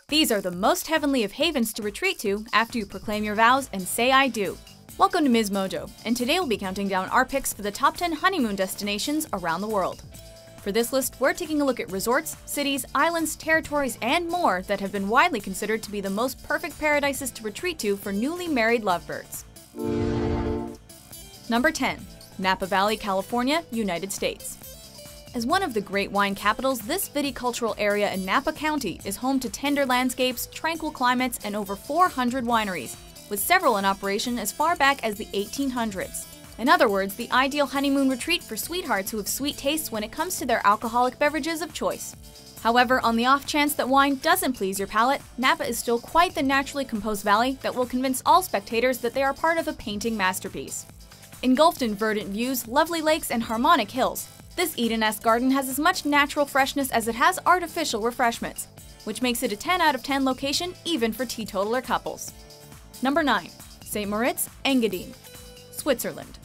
These are the most heavenly of havens to retreat to after you proclaim your vows and say I do. Welcome to Ms. Mojo, and today we'll be counting down our picks for the top 10 honeymoon destinations around the world. For this list, we're taking a look at resorts, cities, islands, territories, and more that have been widely considered to be the most perfect paradises to retreat to for newly married lovebirds. Number 10. Napa Valley, California, United States. As one of the great wine capitals, this viticultural area in Napa County is home to tender landscapes, tranquil climates, and over 400 wineries, with several in operation as far back as the 1800s. In other words, the ideal honeymoon retreat for sweethearts who have sweet tastes when it comes to their alcoholic beverages of choice. However, on the off chance that wine doesn't please your palate, Napa is still quite the naturally composed valley that will convince all spectators that they are part of a painting masterpiece. Engulfed in verdant views, lovely lakes, and harmonic hills, this Eden-esque garden has as much natural freshness as it has artificial refreshments, which makes it a 10 out of 10 location even for teetotaler couples. Number 9. St. Moritz, Engadine, Switzerland.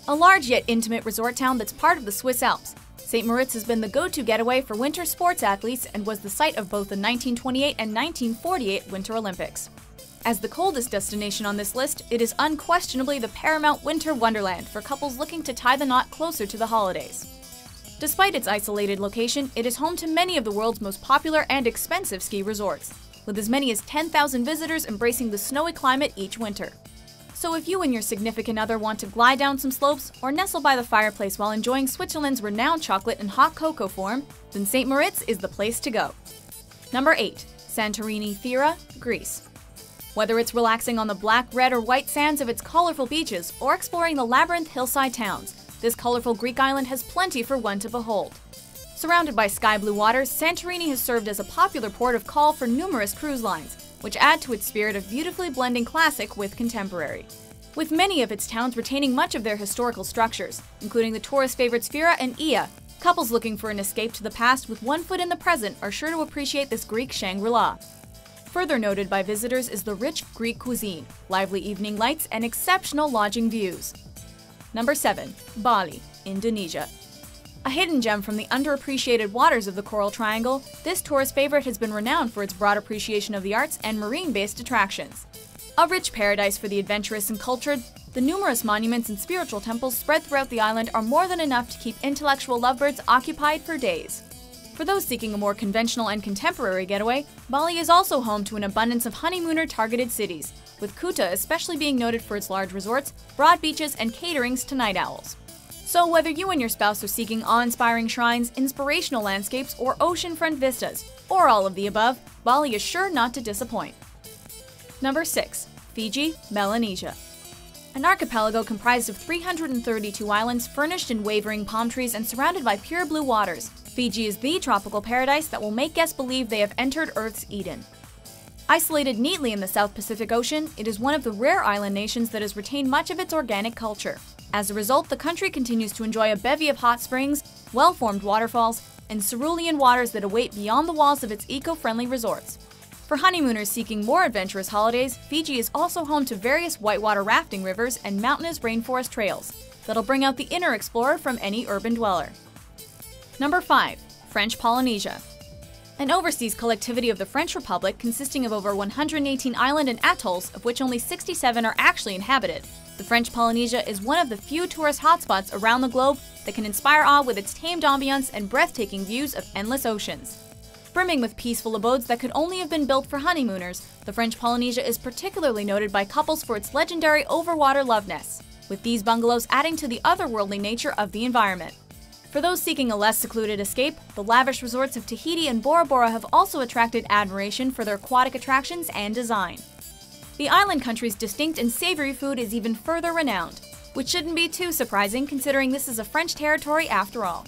A large yet intimate resort town that's part of the Swiss Alps, St. Moritz has been the go-to getaway for winter sports athletes and was the site of both the 1928 and 1948 Winter Olympics. As the coldest destination on this list, it is unquestionably the paramount winter wonderland for couples looking to tie the knot closer to the holidays. Despite its isolated location, it is home to many of the world's most popular and expensive ski resorts, with as many as 10,000 visitors embracing the snowy climate each winter. So if you and your significant other want to glide down some slopes or nestle by the fireplace while enjoying Switzerland's renowned chocolate and hot cocoa form, then St. Moritz is the place to go. Number 8. Santorini, Thera, Greece. Whether it's relaxing on the black, red, or white sands of its colorful beaches or exploring the labyrinth hillside towns, this colorful Greek island has plenty for one to behold. Surrounded by sky-blue waters, Santorini has served as a popular port of call for numerous cruise lines, which add to its spirit of beautifully blending classic with contemporary. With many of its towns retaining much of their historical structures, including the tourist favorites Fira and Ia, couples looking for an escape to the past with one foot in the present are sure to appreciate this Greek Shangri-La. Further noted by visitors is the rich Greek cuisine, lively evening lights, and exceptional lodging views. Number 7. Bali, Indonesia. A hidden gem from the underappreciated waters of the Coral Triangle, this tourist favorite has been renowned for its broad appreciation of the arts and marine-based attractions. A rich paradise for the adventurous and cultured, the numerous monuments and spiritual temples spread throughout the island are more than enough to keep intellectual lovebirds occupied for days. For those seeking a more conventional and contemporary getaway, Bali is also home to an abundance of honeymooner-targeted cities, with Kuta especially being noted for its large resorts, broad beaches, and caterings to night owls. So whether you and your spouse are seeking awe-inspiring shrines, inspirational landscapes, or oceanfront vistas, or all of the above, Bali is sure not to disappoint. Number 6. Fiji, Melanesia. An archipelago comprised of 332 islands furnished in wavering palm trees and surrounded by pure blue waters, Fiji is the tropical paradise that will make guests believe they have entered Earth's Eden. Isolated neatly in the South Pacific Ocean, it is one of the rare island nations that has retained much of its organic culture. As a result, the country continues to enjoy a bevy of hot springs, well-formed waterfalls, and cerulean waters that await beyond the walls of its eco-friendly resorts. For honeymooners seeking more adventurous holidays, Fiji is also home to various whitewater rafting rivers and mountainous rainforest trails that'll bring out the inner explorer from any urban dweller. Number 5. French Polynesia. An overseas collectivity of the French Republic consisting of over 118 islands and atolls, of which only 67 are actually inhabited. The French Polynesia is one of the few tourist hotspots around the globe that can inspire awe with its tamed ambiance and breathtaking views of endless oceans. Brimming with peaceful abodes that could only have been built for honeymooners, the French Polynesia is particularly noted by couples for its legendary overwater love nests, with these bungalows adding to the otherworldly nature of the environment. For those seeking a less secluded escape, the lavish resorts of Tahiti and Bora Bora have also attracted admiration for their aquatic attractions and design. The island country's distinct and savory food is even further renowned, which shouldn't be too surprising considering this is a French territory after all.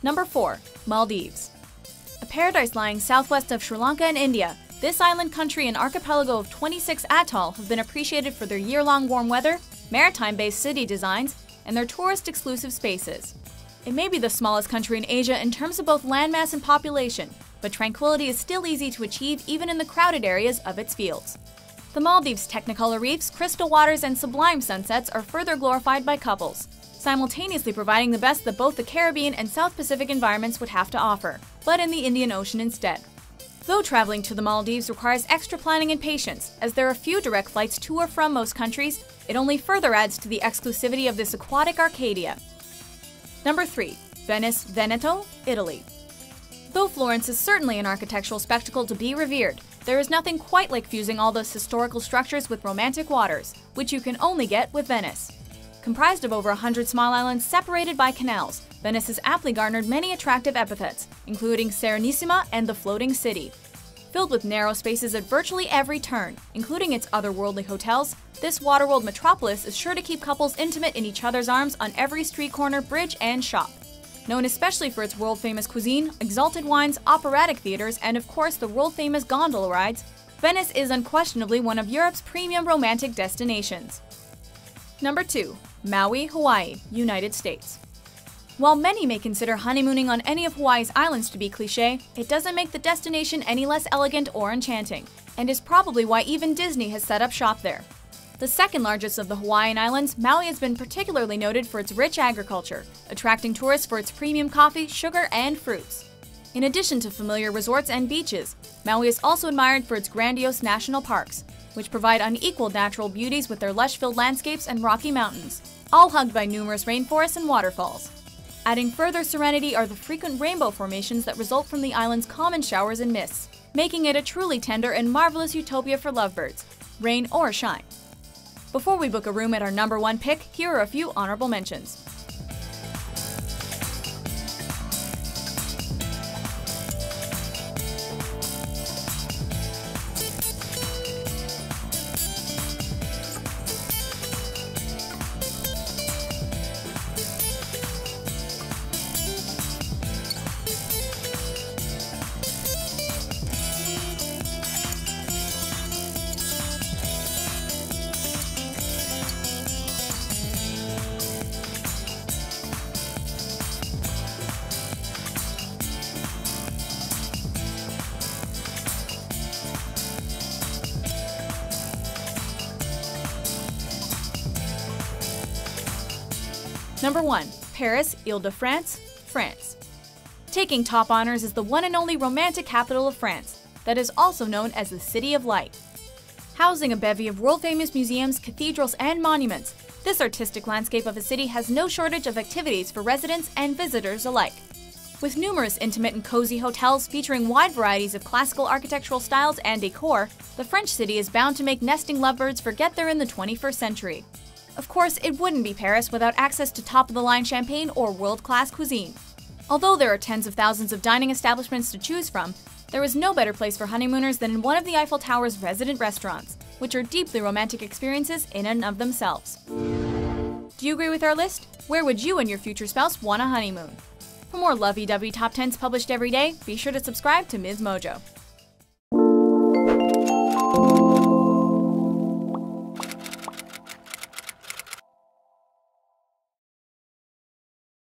Number 4. Maldives. A paradise lying southwest of Sri Lanka and India, this island country and archipelago of 26 atoll have been appreciated for their year-long warm weather, maritime-based city designs, and their tourist-exclusive spaces. It may be the smallest country in Asia in terms of both landmass and population, but tranquility is still easy to achieve even in the crowded areas of its fields. The Maldives' Technicolor reefs, crystal waters, and sublime sunsets are further glorified by couples, simultaneously providing the best that both the Caribbean and South Pacific environments would have to offer, but in the Indian Ocean instead. Though traveling to the Maldives requires extra planning and patience, as there are few direct flights to or from most countries, it only further adds to the exclusivity of this aquatic Arcadia. Number 3. Venice, Veneto, Italy. Though Florence is certainly an architectural spectacle to be revered, there is nothing quite like fusing all those historical structures with romantic waters, which you can only get with Venice. Comprised of over 100 small islands separated by canals, Venice has aptly garnered many attractive epithets, including Serenissima and the Floating City. Filled with narrow spaces at virtually every turn, including its otherworldly hotels, this waterworld metropolis is sure to keep couples intimate in each other's arms on every street corner, bridge, and shop. Known especially for its world-famous cuisine, exalted wines, operatic theaters, and of course the world-famous gondola rides, Venice is unquestionably one of Europe's premium romantic destinations. Number 2. Maui, Hawaii, United States. While many may consider honeymooning on any of Hawaii's islands to be cliché, it doesn't make the destination any less elegant or enchanting, and is probably why even Disney has set up shop there. The second largest of the Hawaiian islands, Maui has been particularly noted for its rich agriculture, attracting tourists for its premium coffee, sugar, and fruits. In addition to familiar resorts and beaches, Maui is also admired for its grandiose national parks, which provide unequaled natural beauties with their lush-filled landscapes and rocky mountains, all hugged by numerous rainforests and waterfalls. Adding further serenity are the frequent rainbow formations that result from the island's common showers and mists, making it a truly tender and marvelous utopia for lovebirds, rain or shine. Before we book a room at our number 1 pick, here are a few honorable mentions. Number 1. Paris, Île-de-France, France. Taking top honors as the one and only romantic capital of France, that is also known as the City of Light. Housing a bevy of world-famous museums, cathedrals, and monuments, this artistic landscape of a city has no shortage of activities for residents and visitors alike. With numerous intimate and cozy hotels featuring wide varieties of classical architectural styles and decor, the French city is bound to make nesting lovebirds forget they're in the 21st century. Of course, it wouldn't be Paris without access to top-of-the-line champagne or world-class cuisine. Although there are tens of thousands of dining establishments to choose from, there is no better place for honeymooners than in one of the Eiffel Tower's resident restaurants, which are deeply romantic experiences in and of themselves. Do you agree with our list? Where would you and your future spouse want a honeymoon? For more lovey-dovey top 10s published every day, be sure to subscribe to Ms. Mojo.